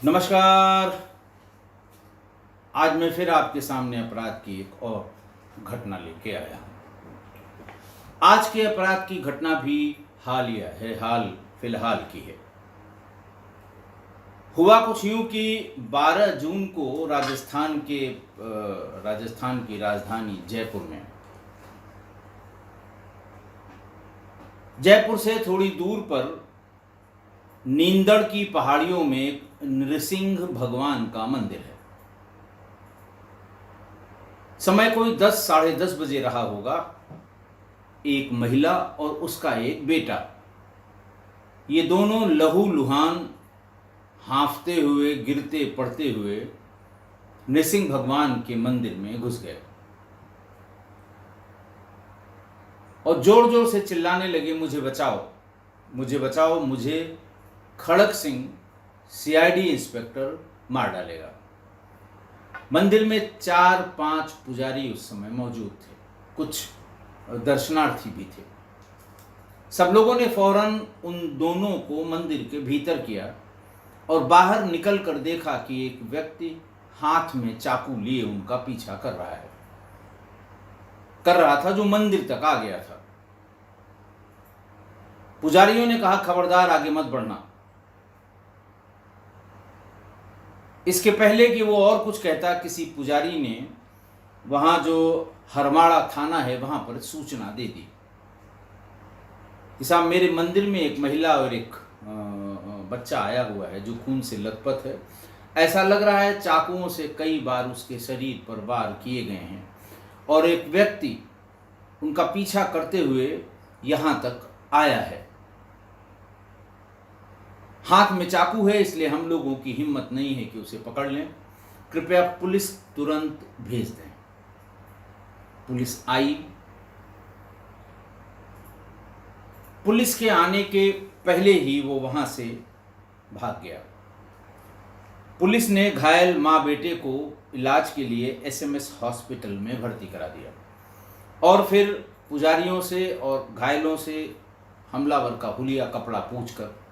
नमस्कार। आज मैं फिर आपके सामने अपराध की एक और घटना लेके आया हूँ। आज के अपराध की घटना भी हाल फिलहाल की है। हुआ कुछ यूं कि 12 जून को राजस्थान की राजधानी जयपुर से थोड़ी दूर पर नींदड़ की पहाड़ियों में एक नृसिंह भगवान का मंदिर है। समय कोई 10 साढ़े 10 बजे रहा होगा। एक महिला और उसका एक बेटा, ये दोनों लहूलुहान, हांफते हुए, गिरते पड़ते हुए नृसिंह भगवान के मंदिर में घुस गए और जोर जोर से चिल्लाने लगे, मुझे बचाओ, मुझे बचाओ, मुझे खड़क सिंह सीआईडी इंस्पेक्टर मार डालेगा। मंदिर में 4-5 पुजारी उस समय मौजूद थे, कुछ दर्शनार्थी भी थे। सब लोगों ने फौरन उन दोनों को मंदिर के भीतर किया और बाहर निकल कर देखा कि एक व्यक्ति हाथ में चाकू लिए उनका पीछा कर रहा था, जो मंदिर तक आ गया था। पुजारियों ने कहा, खबरदार, आगे मत बढ़ना। इसके पहले कि वो और कुछ कहता, किसी पुजारी ने वहां जो हरमाड़ा थाना है वहां पर सूचना दे दी कि साहब, मेरे मंदिर में एक महिला और एक बच्चा आया हुआ है जो खून से लथपथ है। ऐसा लग रहा है चाकुओं से कई बार उसके शरीर पर वार किए गए हैं और एक व्यक्ति उनका पीछा करते हुए यहां तक आया है। हाथ में चाकू है, इसलिए हम लोगों की हिम्मत नहीं है कि उसे पकड़ लें। कृपया पुलिस तुरंत भेज दें। पुलिस आई। पुलिस के आने के पहले ही वो वहां से भाग गया। पुलिस ने घायल मां बेटे को इलाज के लिए एसएमएस हॉस्पिटल में भर्ती करा दिया और फिर पुजारियों से और घायलों से हमलावर का हुलिया कपड़ा पूछकर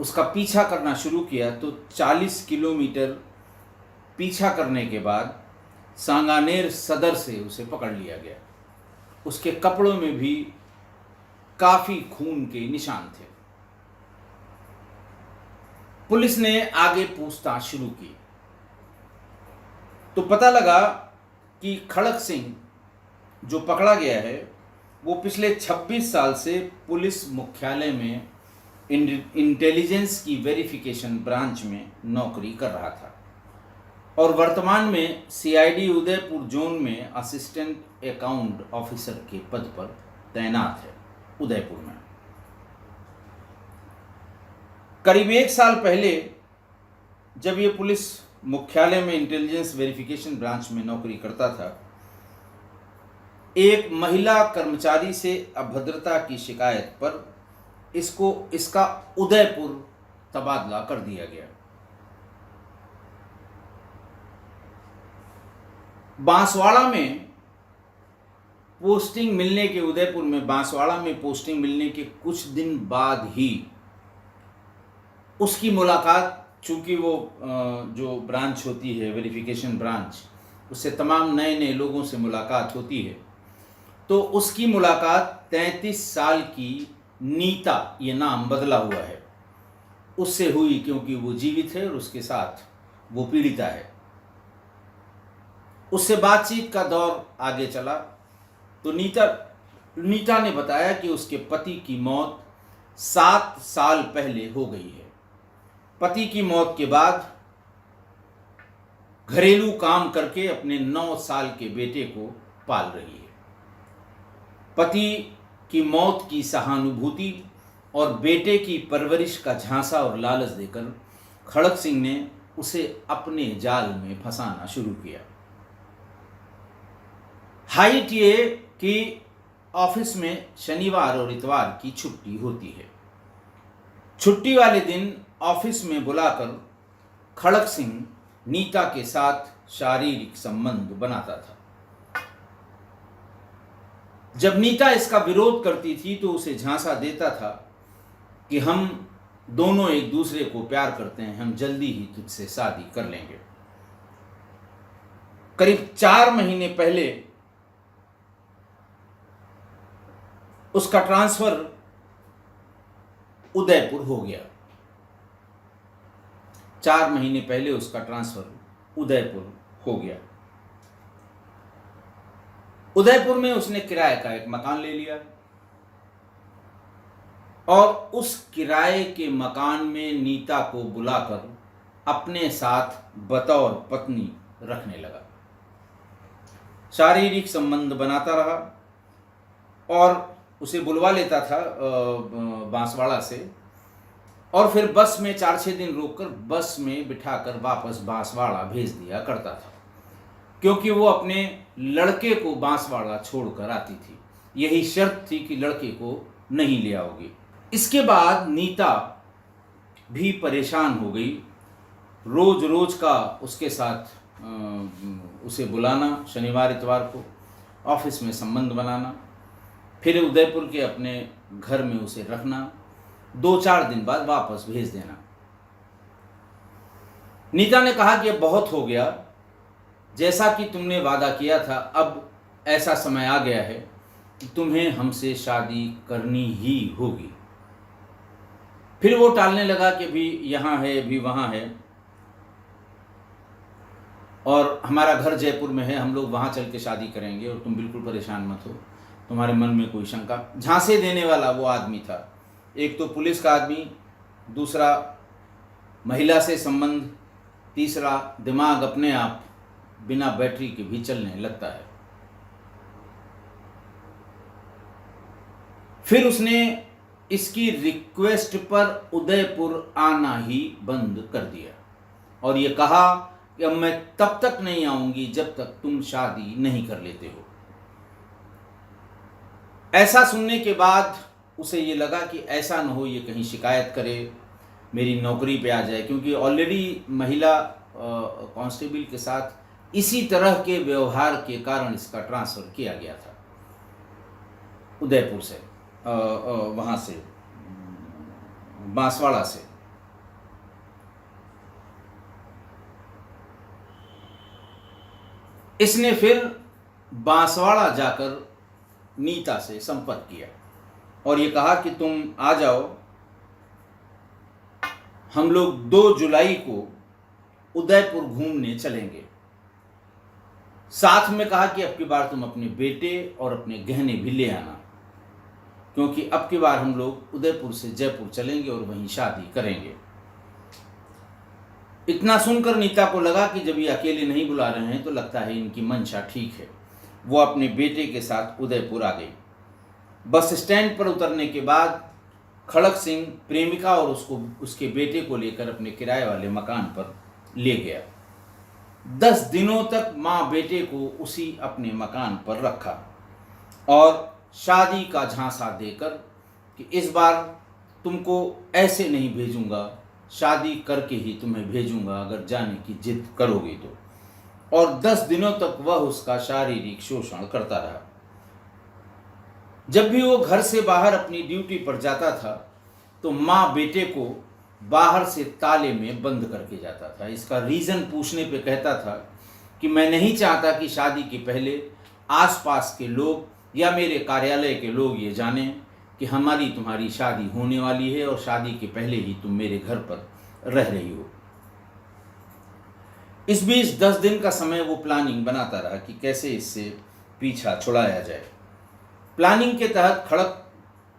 उसका पीछा करना शुरू किया। तो 40 किलोमीटर पीछा करने के बाद सांगानेर सदर से उसे पकड़ लिया गया। उसके कपड़ों में भी काफी खून के निशान थे। पुलिस ने आगे पूछताछ शुरू की तो पता लगा कि खड़क सिंह जो पकड़ा गया है वो पिछले 26 साल से पुलिस मुख्यालय में इंटेलिजेंस की वेरिफिकेशन ब्रांच में नौकरी कर रहा था और वर्तमान में सीआईडी उदयपुर जोन में असिस्टेंट अकाउंट ऑफिसर के पद पर तैनात है, उदयपुर में। करीब 1 साल पहले जब ये पुलिस मुख्यालय में इंटेलिजेंस वेरिफिकेशन ब्रांच में नौकरी करता था, एक महिला कर्मचारी से अभद्रता की शिकायत पर इसका उदयपुर तबादला कर दिया गया। बांसवाड़ा में पोस्टिंग मिलने के उदयपुर में बांसवाड़ा में पोस्टिंग मिलने के कुछ दिन बाद ही उसकी मुलाकात, चूंकि वो जो ब्रांच होती है वेरिफिकेशन ब्रांच, उससे तमाम नए नए लोगों से मुलाकात होती है, तो उसकी मुलाकात 33 साल की नीता, ये नाम बदला हुआ है, उससे हुई, क्योंकि वो जीवित है और उसके साथ वो पीड़िता है। उससे बातचीत का दौर आगे चला तो नीता ने बताया कि उसके पति की मौत 7 साल पहले हो गई है। पति की मौत के बाद घरेलू काम करके अपने 9 साल के बेटे को पाल रही है। पति की मौत की सहानुभूति और बेटे की परवरिश का झांसा और लालच देकर खड़क सिंह ने उसे अपने जाल में फंसाना शुरू किया। हाइट ये कि ऑफिस में शनिवार और इतवार की छुट्टी होती है। छुट्टी वाले दिन ऑफिस में बुलाकर खड़क सिंह नीता के साथ शारीरिक संबंध बनाता था। जब नीता इसका विरोध करती थी तो उसे झांसा देता था कि हम दोनों एक दूसरे को प्यार करते हैं, हम जल्दी ही तुझसे शादी कर लेंगे। करीब 4 महीने पहले उसका ट्रांसफर उदयपुर हो गया। 4 महीने पहले उसका ट्रांसफर उदयपुर हो गया। उदयपुर में उसने किराए का एक मकान ले लिया और उस किराए के मकान में नीता को बुलाकर अपने साथ बतौर पत्नी रखने लगा। शारीरिक संबंध बनाता रहा और उसे बुलवा लेता था बांसवाड़ा से, और फिर बस में 4-6 दिन रोककर बस में बिठाकर वापस बांसवाड़ा भेज दिया करता था, क्योंकि वो अपने लड़के को बांसवाड़ा छोड़कर आती थी। यही शर्त थी कि लड़के को नहीं ले आओगी। इसके बाद नीता भी परेशान हो गई। रोज रोज का उसके साथ उसे बुलाना, शनिवार इतवार को ऑफिस में संबंध बनाना, फिर उदयपुर के अपने घर में उसे रखना, 2-4 दिन बाद वापस भेज देना। नीता ने कहा कि अब बहुत हो गया, जैसा कि तुमने वादा किया था, अब ऐसा समय आ गया है कि तुम्हें हमसे शादी करनी ही होगी। फिर वो टालने लगा कि अभी यहाँ है, अभी वहाँ है, और हमारा घर जयपुर में है, हम लोग वहाँ चल के शादी करेंगे और तुम बिल्कुल परेशान मत हो, तुम्हारे मन में कोई शंका। झांसे देने वाला वो आदमी था। एक तो पुलिस का आदमी, दूसरा महिला से संबंध, तीसरा दिमाग अपने आप बिना बैटरी के भी चलने लगता है। फिर उसने इसकी रिक्वेस्ट पर उदयपुर आना ही बंद कर दिया और ये कहा कि अब मैं तब तक नहीं आऊंगी जब तक तुम शादी नहीं कर लेते हो। ऐसा सुनने के बाद उसे ये लगा कि ऐसा न हो ये कहीं शिकायत करे, मेरी नौकरी पे आ जाए, क्योंकि ऑलरेडी महिला कांस्टेबल के साथ इसी तरह के व्यवहार के कारण इसका ट्रांसफ़र किया गया था उदयपुर से, वहाँ से, बांसवाड़ा से। इसने फिर बांसवाड़ा जाकर नीता से संपर्क किया और ये कहा कि तुम आ जाओ, हम लोग 2 जुलाई को उदयपुर घूमने चलेंगे। साथ में कहा कि अब की बार तुम अपने बेटे और अपने गहने भी ले आना, क्योंकि अब की बार हम लोग उदयपुर से जयपुर चलेंगे और वहीं शादी करेंगे। इतना सुनकर नीता को लगा कि जब ये अकेले नहीं बुला रहे हैं तो लगता है इनकी मंशा ठीक है। वो अपने बेटे के साथ उदयपुर आ गई। बस स्टैंड पर उतरने के बाद खड़क सिंह प्रेमिका और उसके बेटे को लेकर अपने किराए वाले मकान पर ले गया। 10 दिनों तक माँ बेटे को उसी अपने मकान पर रखा और शादी का झांसा देकर कि इस बार तुमको ऐसे नहीं भेजूंगा, शादी करके ही तुम्हें भेजूंगा अगर जाने की जिद करोगे तो। और 10 दिनों तक वह उसका शारीरिक शोषण करता रहा। जब भी वो घर से बाहर अपनी ड्यूटी पर जाता था तो माँ बेटे को बाहर से ताले में बंद करके जाता था। इसका रीज़न पूछने पे कहता था कि मैं नहीं चाहता कि शादी के पहले आसपास के लोग या मेरे कार्यालय के लोग ये जानें कि हमारी तुम्हारी शादी होने वाली है और शादी के पहले ही तुम मेरे घर पर रह रही हो। इस बीच 10 दिन का समय वो प्लानिंग बनाता रहा कि कैसे इससे पीछा छुड़ाया जाए। प्लानिंग के तहत खड़क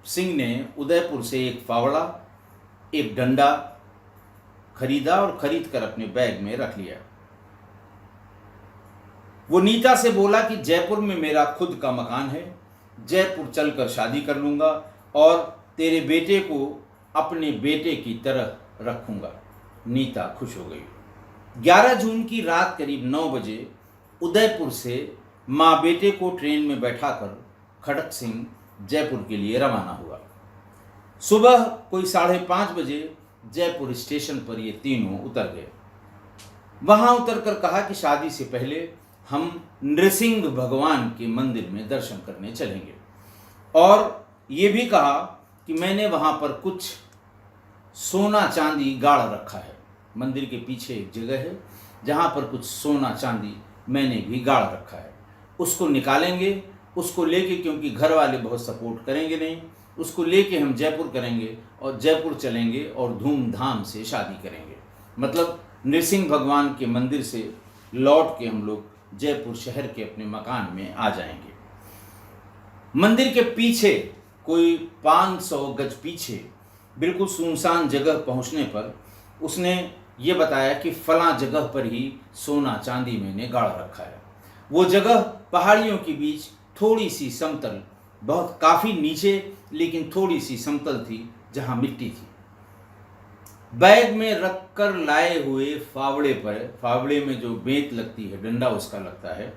सिंह ने उदयपुर से एक फावड़ा, एक डंडा खरीदा और खरीद कर अपने बैग में रख लिया। वो नीता से बोला कि जयपुर में मेरा खुद का मकान है, जयपुर चलकर शादी कर लूंगा और तेरे बेटे को अपने बेटे की तरह रखूंगा। नीता खुश हो गई। 11 जून की रात करीब 9 बजे उदयपुर से माँ बेटे को ट्रेन में बैठाकर खड़क सिंह जयपुर के लिए रवाना हुआ। सुबह कोई 5:30 बजे जयपुर स्टेशन पर ये तीनों उतर गए। वहां उतरकर कहा कि शादी से पहले हम नृसिंह भगवान के मंदिर में दर्शन करने चलेंगे, और ये भी कहा कि मैंने वहां पर कुछ सोना चांदी गाड़ रखा है। मंदिर के पीछे एक जगह है जहाँ पर कुछ सोना चांदी मैंने भी गाड़ रखा है। उसको निकालेंगे, उसको लेके, क्योंकि घर वाले बहुत सपोर्ट करेंगे नहीं, उसको लेके हम जयपुर करेंगे और जयपुर चलेंगे और धूमधाम से शादी करेंगे। मतलब नृसिंह भगवान के मंदिर से लौट के हम लोग जयपुर शहर के अपने मकान में आ जाएंगे। मंदिर के पीछे कोई 500 गज पीछे बिल्कुल सुनसान जगह पहुंचने पर उसने ये बताया कि फलां जगह पर ही सोना चांदी मैंने गाड़ रखा है। वो जगह पहाड़ियों के बीच थोड़ी सी समतल, बहुत काफ़ी नीचे लेकिन थोड़ी सी समतल थी, जहां मिट्टी थी। बैग में रख कर लाए हुए फावड़े पर, फावड़े में जो बेंत लगती है, डंडा उसका लगता है,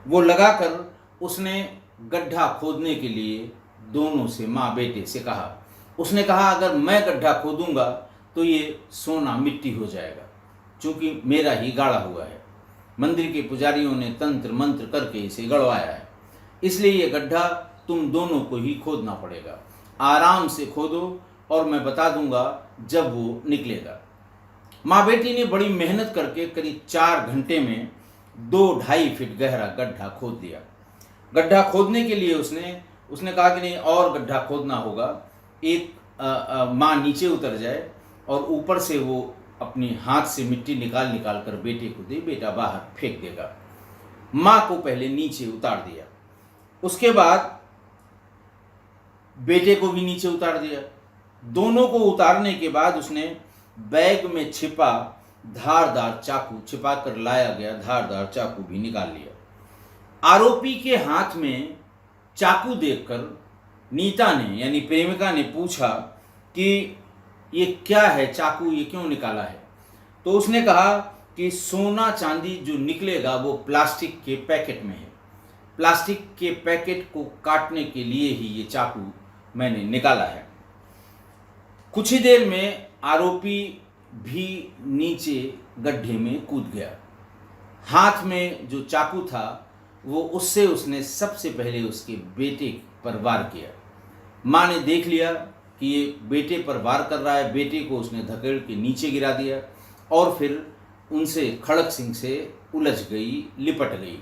वो लगाकर उसने गड्ढा खोदने के लिए दोनों से, माँ बेटे से कहा। उसने कहा अगर मैं गड्ढा खोदूंगा तो ये सोना मिट्टी हो जाएगा, क्योंकि मेरा ही गाड़ा हुआ है। मंदिर के पुजारियों ने तंत्र मंत्र करके इसे गड़वाया है, इसलिए ये गड्ढा तुम दोनों को ही खोदना पड़ेगा। आराम से खोदो और मैं बता दूंगा जब वो निकलेगा। माँ बेटी ने बड़ी मेहनत करके करीब 4 घंटे में 2-2.5 फीट गहरा गड्ढा खोद दिया। गड्ढा खोदने के लिए उसने कहा कि नहीं, और गड्ढा खोदना होगा। एक माँ नीचे उतर जाए और ऊपर से वो अपने हाथ से मिट्टी निकाल कर बेटे को दे, बेटा बाहर फेंक देगा। माँ को पहले नीचे उतार दिया, उसके बाद बेटे को भी नीचे उतार दिया। दोनों को उतारने के बाद उसने बैग में छिपा धारदार चाकू, छिपा कर लाया गया धारदार चाकू भी निकाल लिया। आरोपी के हाथ में चाकू देखकर नीता ने, यानी प्रेमिका ने, पूछा कि ये क्या है, चाकू ये क्यों निकाला है? तो उसने कहा कि सोना चांदी जो निकलेगा वो प्लास्टिक के पैकेट में है, प्लास्टिक के पैकेट को काटने के लिए ही ये चाकू मैंने निकाला है। कुछ ही देर में आरोपी भी नीचे गड्ढे में कूद गया। हाथ में जो चाकू था वो उससे उसने सबसे पहले उसके बेटे पर वार किया। माँ ने देख लिया कि ये बेटे पर वार कर रहा है, बेटे को उसने धकेल के नीचे गिरा दिया और फिर उनसे, खड़क सिंह से उलझ गई, लिपट गई।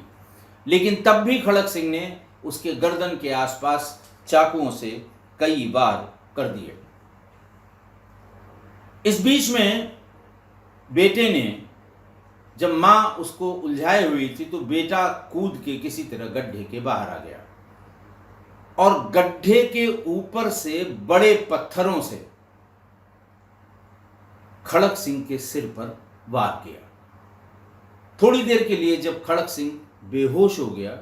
लेकिन तब भी खड़क सिंह ने उसके गर्दन के आसपास चाकुओं से कई वार कर दिए। इस बीच में बेटे ने, जब माँ उसको उलझाए हुई थी, तो बेटा कूद के किसी तरह गड्ढे के बाहर आ गया और गड्ढे के ऊपर से बड़े पत्थरों से खड़क सिंह के सिर पर वार किया। थोड़ी देर के लिए जब खड़क सिंह बेहोश हो गया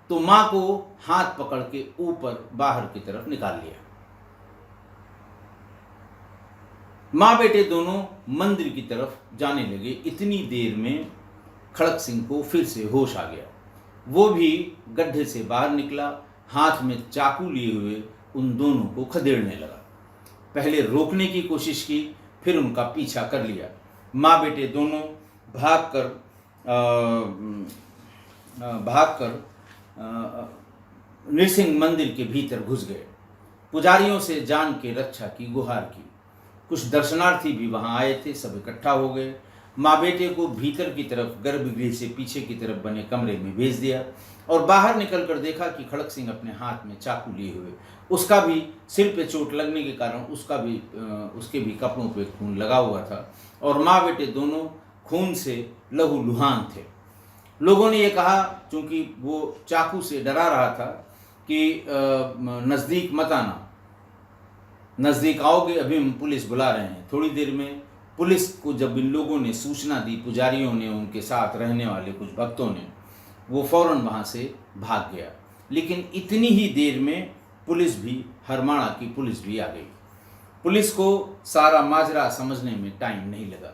तो मां को हाथ पकड़ के ऊपर बाहर की तरफ निकाल लिया। मां बेटे दोनों मंदिर की तरफ जाने लगे। इतनी देर में खड़क सिंह को फिर से होश आ गया। वो भी गड्ढे से बाहर निकला, हाथ में चाकू लिए हुए उन दोनों को खदेड़ने लगा। पहले रोकने की कोशिश की, फिर उनका पीछा कर लिया। माँ बेटे दोनों भागकर नृसिंह मंदिर के भीतर घुस गए। पुजारियों से जान के रक्षा की गुहार की। कुछ दर्शनार्थी भी वहां आए थे, सब इकट्ठा हो गए। माँ बेटे को भीतर की तरफ गर्भगृह से पीछे की तरफ बने कमरे में भेज दिया और बाहर निकल कर देखा कि खड़क सिंह अपने हाथ में चाकू लिए हुए, उसका भी सिर पे चोट लगने के कारण उसके भी कपड़ों पे खून लगा हुआ था और माँ बेटे दोनों खून से लहूलुहान थे। लोगों ने ये कहा, चूंकि वो चाकू से डरा रहा था, कि नज़दीक मत आना, नज़दीक आओगे अभी हम पुलिस बुला रहे हैं। थोड़ी देर में पुलिस को जब इन लोगों ने सूचना दी, पुजारियों ने, उनके साथ रहने वाले कुछ भक्तों ने, वो फौरन वहाँ से भाग गया। लेकिन इतनी ही देर में पुलिस भी, हरमाणा की पुलिस भी आ गई। पुलिस को सारा माजरा समझने में टाइम नहीं लगा।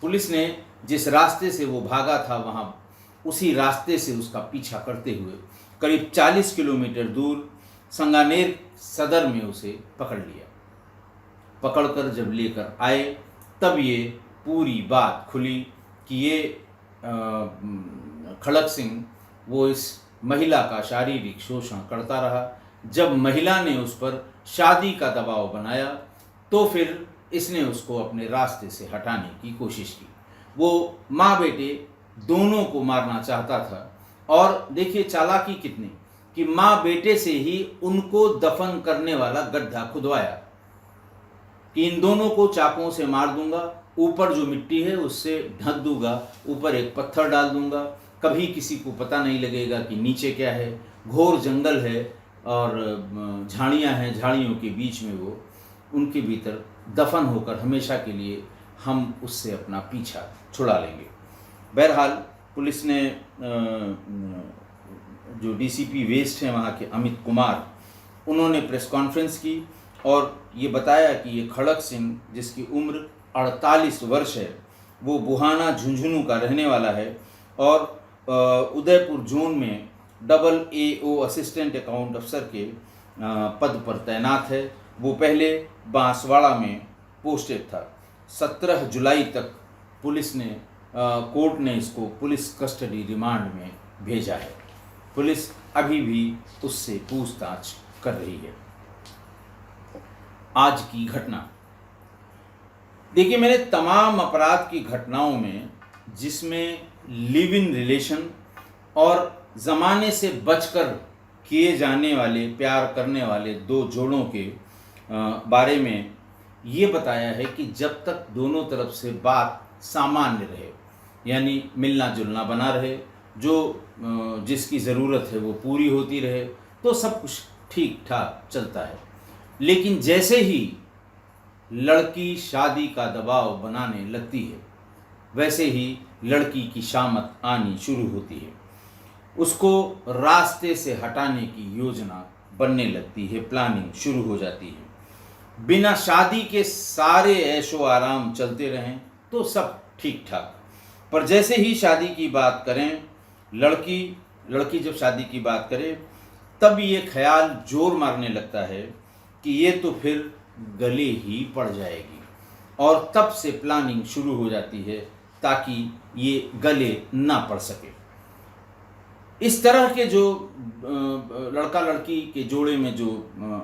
पुलिस ने जिस रास्ते से वो भागा था, वहाँ उसी रास्ते से उसका पीछा करते हुए करीब 40 किलोमीटर दूर संगानेर सदर में उसे पकड़ लिया। पकड़कर जब लेकर आए तब ये पूरी बात खुली कि ये खड़क सिंह वो इस महिला का शारीरिक शोषण करता रहा। जब महिला ने उस पर शादी का दबाव बनाया तो फिर इसने उसको अपने रास्ते से हटाने की कोशिश की। वो माँ बेटे दोनों को मारना चाहता था, और देखिए चालाकी कितनी कि माँ बेटे से ही उनको दफन करने वाला गड्ढा खुदवाया कि इन दोनों को चाकुओं से मार दूंगा, ऊपर जो मिट्टी है उससे ढक दूंगा, ऊपर एक पत्थर डाल दूंगा, कभी किसी को पता नहीं लगेगा कि नीचे क्या है। घोर जंगल है और झाड़ियाँ हैं, झाड़ियों के बीच में वो उनके भीतर दफन होकर हमेशा के लिए हम उससे अपना पीछा छुड़ा लेंगे। बहरहाल पुलिस ने जो डीसीपी वेस्ट हैं वहाँ के अमित कुमार, उन्होंने प्रेस कॉन्फ्रेंस की और ये बताया कि ये खड़क सिंह, जिसकी उम्र 48 वर्ष है, वो बुहाना झुंझुनू का रहने वाला है और उदयपुर जोन में AAO असिस्टेंट अकाउंट अफसर के पद पर तैनात है। वो पहले बांसवाड़ा में पोस्टेड था। 17 जुलाई तक पुलिस ने कोर्ट ने इसको पुलिस कस्टडी रिमांड में भेजा है। पुलिस अभी भी उससे पूछताछ कर रही है। आज की घटना देखिए, मैंने तमाम अपराध की घटनाओं में जिसमें लिव इन रिलेशन और ज़माने से बचकर किए जाने वाले प्यार करने वाले दो जोड़ों के बारे में ये बताया है कि जब तक दोनों तरफ से बात सामान्य रहे, यानी मिलना जुलना बना रहे, जो जिसकी ज़रूरत है वो पूरी होती रहे, तो सब कुछ ठीक ठाक चलता है। लेकिन जैसे ही लड़की शादी का दबाव बनाने लगती है, वैसे ही लड़की की शामत आनी शुरू होती है। उसको रास्ते से हटाने की योजना बनने लगती है, प्लानिंग शुरू हो जाती है। बिना शादी के सारे ऐशो आराम चलते रहें तो सब ठीक ठाक, पर जैसे ही शादी की बात करें, लड़की जब शादी की बात करे, तब ये ख्याल जोर मारने लगता है कि ये तो फिर गले ही पड़ जाएगी, और तब से प्लानिंग शुरू हो जाती है ताकि ये गले ना पड़ सके। इस तरह के जो लड़का लड़की के जोड़े में जो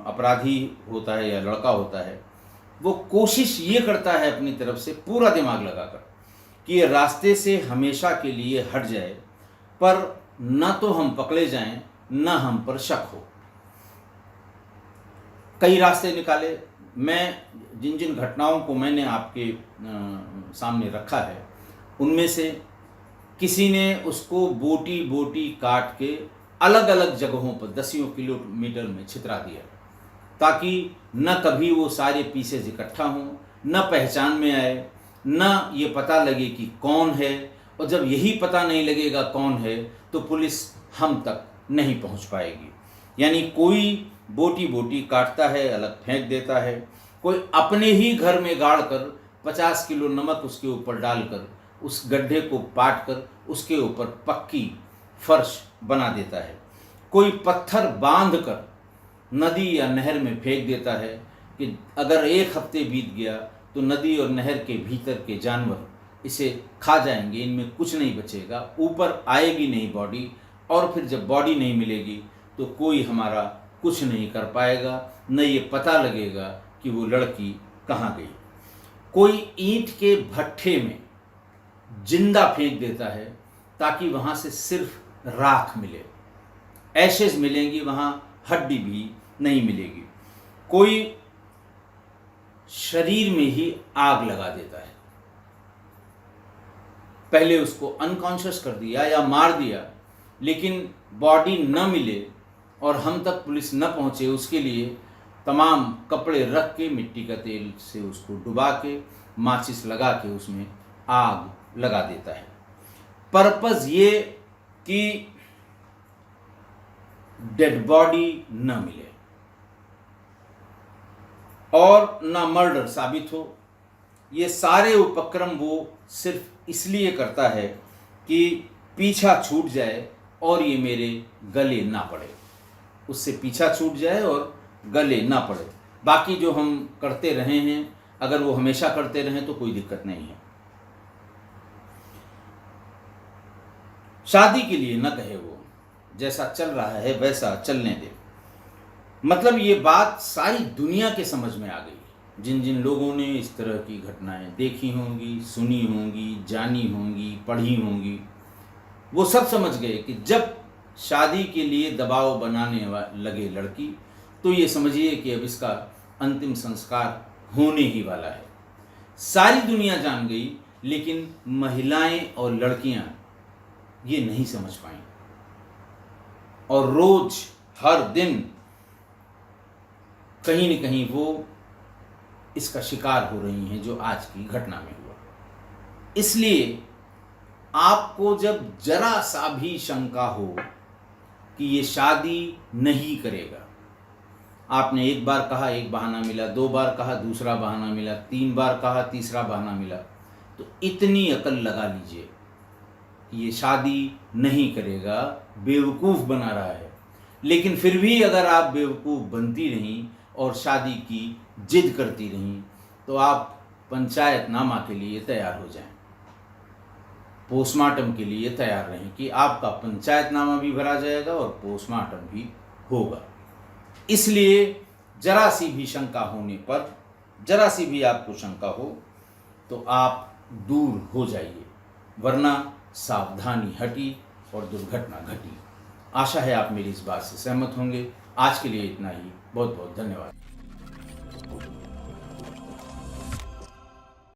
अपराधी होता है या लड़का होता है, वो कोशिश ये करता है अपनी तरफ से पूरा दिमाग लगाकर कि ये रास्ते से हमेशा के लिए हट जाए, पर न तो हम पकड़े जाएं, न हम पर शक हो। कई रास्ते निकाले। मैं जिन जिन घटनाओं को मैंने आपके सामने रखा है, उनमें से किसी ने उसको बोटी बोटी काट के अलग अलग जगहों पर 10 किलोमीटर में छितरा दिया, ताकि न कभी वो सारे पीसेज इकट्ठा हों, न पहचान में आए, न ये पता लगे कि कौन है। और जब यही पता नहीं लगेगा कौन है, तो पुलिस हम तक नहीं पहुंच पाएगी। यानी कोई बोटी बोटी काटता है, अलग फेंक देता है, कोई अपने ही घर में गाड़ कर 50 किलो नमक उसके ऊपर डालकर उस गड्ढे को पाट कर उसके ऊपर पक्की फर्श बना देता है, कोई पत्थर बांध कर नदी या नहर में फेंक देता है कि अगर 1 हफ्ते बीत गया तो नदी और नहर के भीतर के जानवर इसे खा जाएंगे, इनमें कुछ नहीं बचेगा, ऊपर आएगी नहीं बॉडी, और फिर जब बॉडी नहीं मिलेगी तो कोई हमारा कुछ नहीं कर पाएगा, न ये पता लगेगा कि वो लड़की कहाँ गई। कोई ईंट के भट्ठे में जिंदा फेंक देता है ताकि वहाँ से सिर्फ राख मिले, ऐशेज मिलेंगी, वहाँ हड्डी भी नहीं मिलेगी। कोई शरीर में ही आग लगा देता है, पहले उसको अनकॉन्शियस कर दिया या मार दिया, लेकिन बॉडी न मिले और हम तक पुलिस न पहुंचे, उसके लिए तमाम कपड़े रख के मिट्टी का तेल से उसको डुबा के माचिस लगा के उसमें आग लगा देता है। पर्पस ये कि डेड बॉडी न मिले और न मर्डर साबित हो। ये सारे उपक्रम वो सिर्फ इसलिए करता है कि पीछा छूट जाए और ये मेरे गले ना पड़े, उससे पीछा छूट जाए और गले ना पड़े। बाकी जो हम करते रहे हैं, अगर वो हमेशा करते रहें तो कोई दिक्कत नहीं है। शादी के लिए न कहे वो, जैसा चल रहा है वैसा चलने दे। मतलब ये बात सारी दुनिया के समझ में आ गई। जिन जिन लोगों ने इस तरह की घटनाएं देखी होंगी, सुनी होंगी, जानी होंगी, पढ़ी होंगी, वो सब समझ गए कि जब शादी के लिए दबाव बनाने लगे लड़की, तो ये समझिए कि अब इसका अंतिम संस्कार होने ही वाला है। सारी दुनिया जान गई, लेकिन महिलाएं और लड़कियां ये नहीं समझ पाई, और रोज हर दिन कहीं न कहीं वो इसका शिकार हो रही हैं, जो आज की घटना में हुआ। इसलिए आपको जब जरा सा भी शंका हो कि ये शादी नहीं करेगा, आपने एक बार कहा एक बहाना मिला, 2 बार कहा दूसरा बहाना मिला, 3 बार कहा तीसरा बहाना मिला, तो इतनी अकल लगा लीजिए कि ये शादी नहीं करेगा, बेवकूफ़ बना रहा है। लेकिन फिर भी अगर आप बेवकूफ़ बनती रहीं और शादी की जिद करती रहीं, तो आप पंचायतनामा के लिए तैयार हो जाएं, पोस्टमार्टम के लिए तैयार रहें कि आपका पंचायतनामा भी भरा जाएगा और पोस्टमार्टम भी होगा। इसलिए जरा सी भी शंका होने पर, जरा सी भी आपको शंका हो, तो आप दूर हो जाइए, वरना सावधानी हटी और दुर्घटना घटी। आशा है आप मेरी इस बात से सहमत होंगे। आज के लिए इतना ही। बहुत बहुत धन्यवाद।